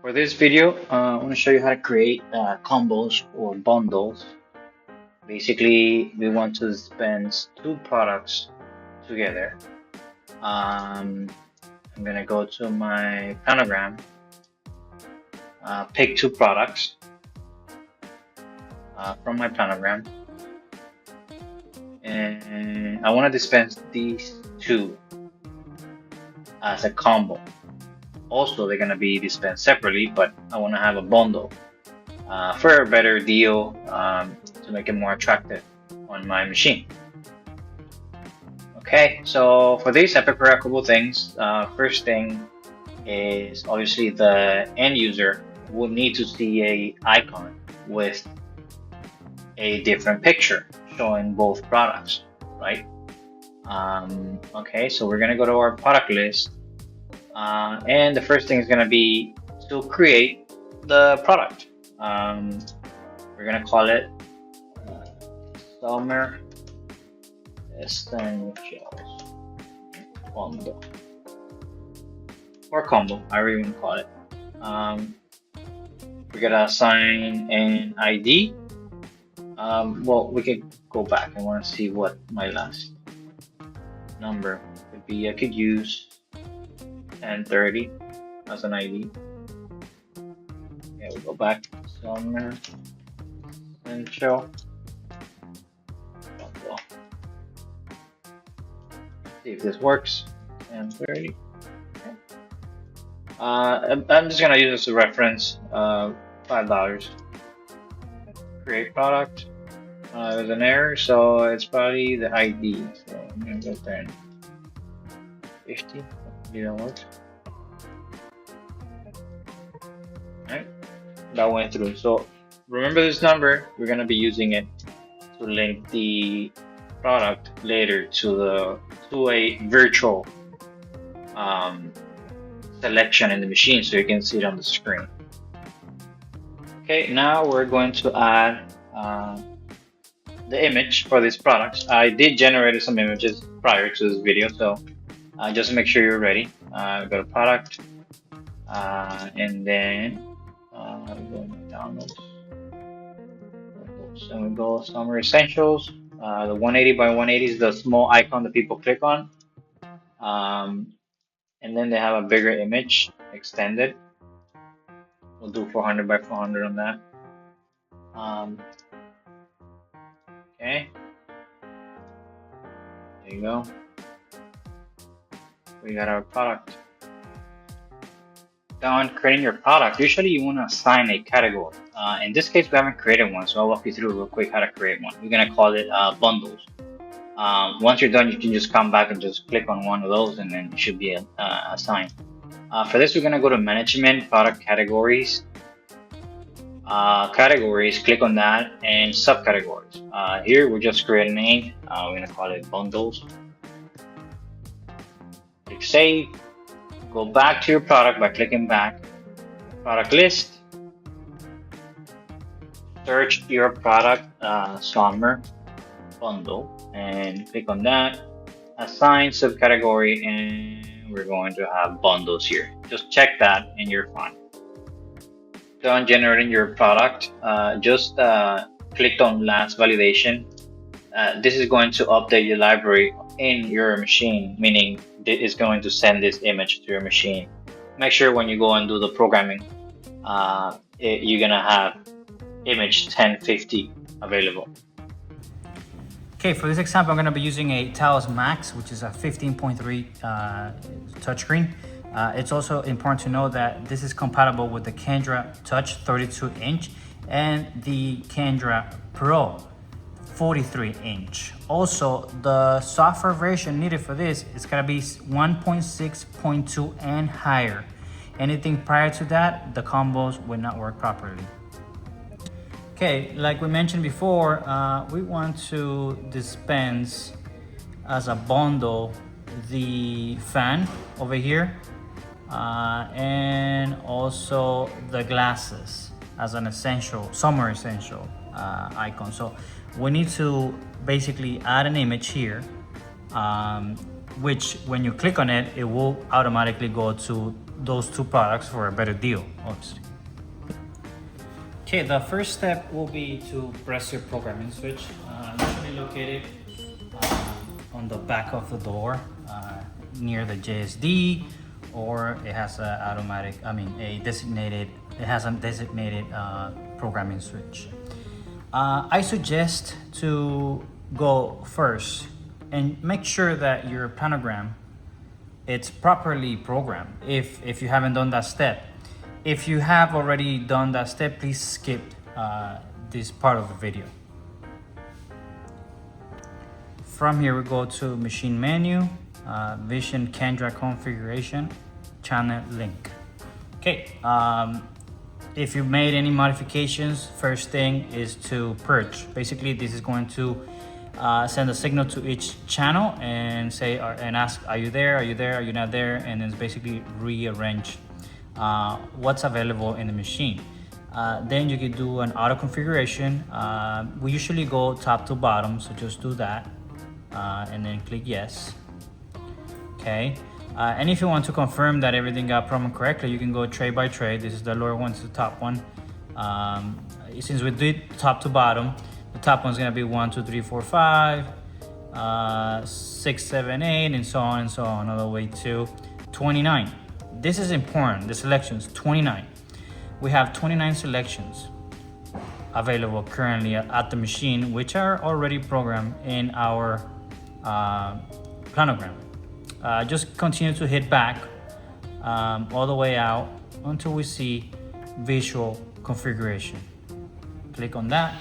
For this video, I want to show you how to create combos or bundles. Basically, we want to dispense two products together. I'm going to go to my planogram, pick two products from my planogram, and I want to dispense these two as a combo. Also, they're going to be dispensed separately, but I want to have a bundle for a better deal to make it more attractive on my machine. Okay, so for this, I prepare a couple things. First thing is obviously the end user will need to see a icon with a different picture showing both products, right? Okay, so we're gonna go to our product list. And the first thing is going to be to create the product. We're going to call it Summer Essentials Bundle or Combo, however you want to call it. We're going to assign an ID. Well, we could go back. I want to see what my last number could be. I could use 1030 as an ID. Yeah, we'll go back to Summer Essential. See if this works. 1030. Okay. I'm just gonna use this as a reference. $5. Create product. There's an error, so it's probably the ID. So I'm gonna go 1050. That works. Alright, that went through. So remember this number, we're going to be using it to link the product later to a virtual selection in the machine so you can see it on the screen. Okay, now we're going to add the image for these products. I did generate some images prior to this video, so just make sure you're ready. Go to product, and then go to downloads. So we go Summer Essentials. The 180 by 180 is the small icon that people click on, and then they have a bigger image extended. We'll do 400 by 400 on that. Okay, there you go. We got our product. Now, creating your product, usually you want to assign a category. In this case, we haven't created one, so I'll walk you through real quick how to create one. We're going to call it bundles. Once you're done, you can just come back and just click on one of those, and then it should be assigned. For this, we're going to go to Management, Product Categories. Categories, click on that, and Subcategories. Here, we'll just create a name. We're going to call it Bundles. Click Save. Go back to your product by clicking back. Product list. Search your product, Summer Bundle, and click on that. Assign subcategory, and we're going to have bundles here. Just check that, and you're fine. Done generating your product. Just click on Last Validation. This is going to update your library in your machine, meaning it is going to send this image to your machine. Make sure when you go and do the programming, you're gonna have image 1050 available. Okay, for this example, I'm gonna be using a Taos Max, which is a 15.3 touchscreen. It's also important to know that this is compatible with the Qendra Touch 32-inch and the Qendra Pro 43-inch. Also, the software version needed for this is gonna be 1.6.2 and higher. Anything prior to that, the combos would not work properly. Okay, like we mentioned before, we want to dispense as a bundle the fan over here, and also the glasses as an essential, summer essential icon. So we need to basically add an image here, which when you click on it, it will automatically go to those two products for a better deal, obviously. Okay, the first step will be to press your programming switch, usually located on the back of the door near the JSD, or it has it has a designated programming switch. I suggest to go first and make sure that your planogram it's properly programmed if you haven't done that step. If you have already done that step, please skip this part of the video. From here we go to machine menu, vision Qendra configuration, channel link. Okay, if you made any modifications, first thing is to purge. Basically this is going to send a signal to each channel and say and ask, are you there, are you there, are you not there, and then basically rearrange what's available in the machine. Then you can do an auto configuration. We usually go top to bottom, so just do that and then click yes. Okay, and if you want to confirm that everything got programmed correctly, you can go tray by tray. This is the lower one to the top one. Since we did top to bottom, the top one's gonna be 1, 2, 3, 4, 5, 6, 7, 8, and so on, all the way to 29. This is important, the selections, 29. We have 29 selections available currently at the machine, which are already programmed in our planogram. Just continue to hit back all the way out until we see visual configuration. Click on that.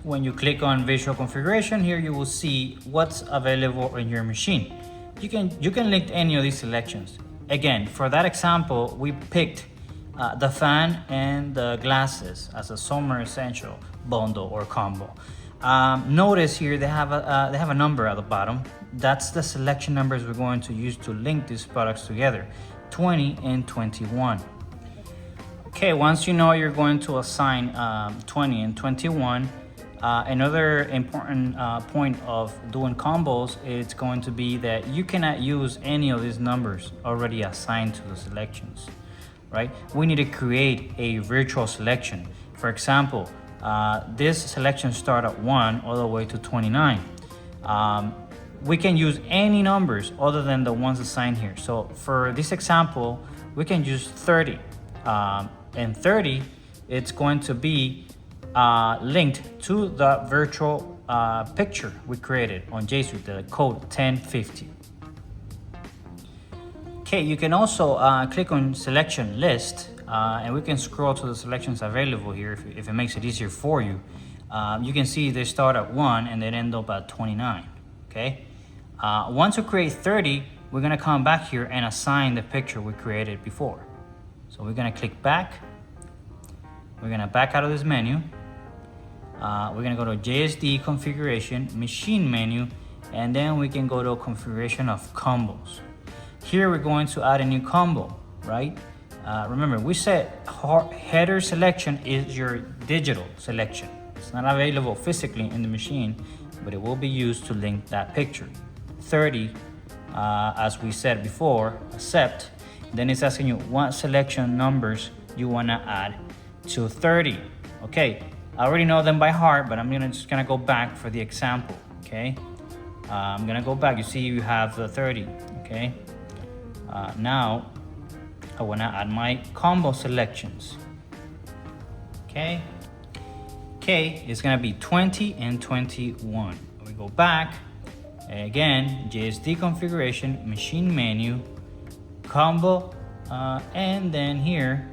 When you click on visual configuration, here you will see what's available in your machine. You can link any of these selections. Again, for that example, we picked the fan and the glasses as a summer essential bundle or combo. Notice here they have a number at the bottom. That's the selection numbers we're going to use to link these products together, 20 and 21. Okay, once you know you're going to assign 20 and 21, another important point of doing combos is going to be that you cannot use any of these numbers already assigned to the selections, right? We need to create a virtual selection. For example, this selection start at 1 all the way to 29. We can use any numbers other than the ones assigned here. So for this example, we can use 30. And 30, it's going to be linked to the virtual picture we created on J Suite, the code 1050. Okay, you can also click on selection list and we can scroll to the selections available here if it makes it easier for you. You can see they start at 1 and then end up at 29. Okay, once we create 30, we're gonna come back here and assign the picture we created before. So we're gonna click back. We're gonna back out of this menu. We're gonna go to JSD configuration, machine menu, and then we can go to configuration of combos. Here we're going to add a new combo, right? Remember, we said header selection is your digital selection. It's not available physically in the machine, but it will be used to link that picture. 30, as we said before, accept. Then it's asking you what selection numbers you wanna add to 30. Okay, I already know them by heart, but I'm just gonna go back for the example, okay? I'm gonna go back. You see you have the 30, okay? Now, I wanna add my combo selections, okay? Okay, it's gonna be 20 and 21. We go back, again, JSD configuration, machine menu, combo, and then here,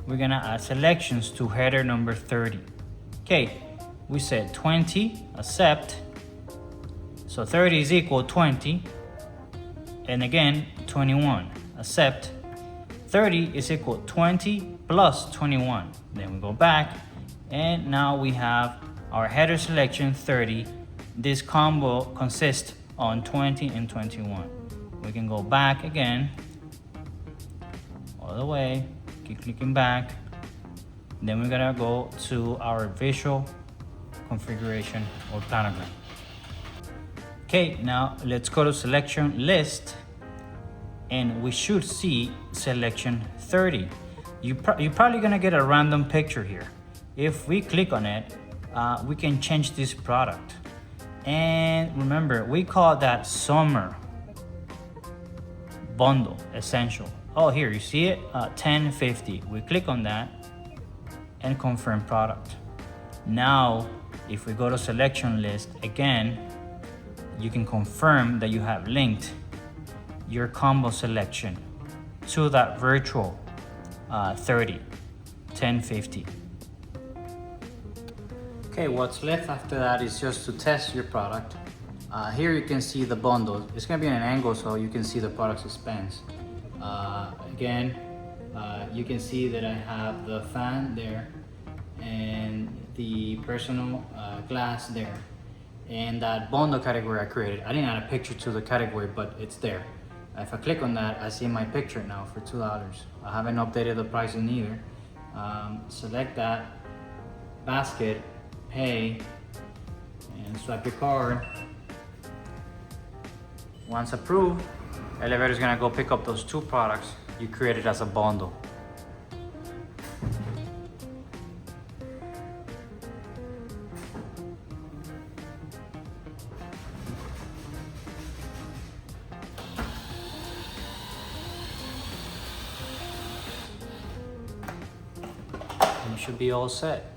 we're gonna add selections to header number 30. Okay, we said 20, accept. So 30 is equal 20. And again, 21, accept. 30 is equal 20 plus 21. Then we go back, and now we have our header selection 30. This combo consists on 20 and 21. We can go back again, all the way, keep clicking back. Then we're gonna go to our visual configuration or planogram. Okay, now let's go to selection list and we should see selection 30. You're probably gonna get a random picture here. If we click on it, we can change this product. And remember, we call that summer bundle essential. Oh, here you see it, 1050. We click on that and confirm product. Now, if we go to selection list again, you can confirm that you have linked your combo selection to that virtual 30, 1050. Okay, what's left after that is just to test your product. Here you can see the bundle. It's gonna be on an angle so you can see the product's expense. Again, you can see that I have the fan there and the personal glass there. And that bundle category I created, I didn't add a picture to the category, but it's there. If I click on that, I see my picture now for $2. I haven't updated the pricing either. Select that, basket, pay, and swipe your card. Once approved, elevator is gonna go pick up those 2 products you created as a bundle. And you should be all set.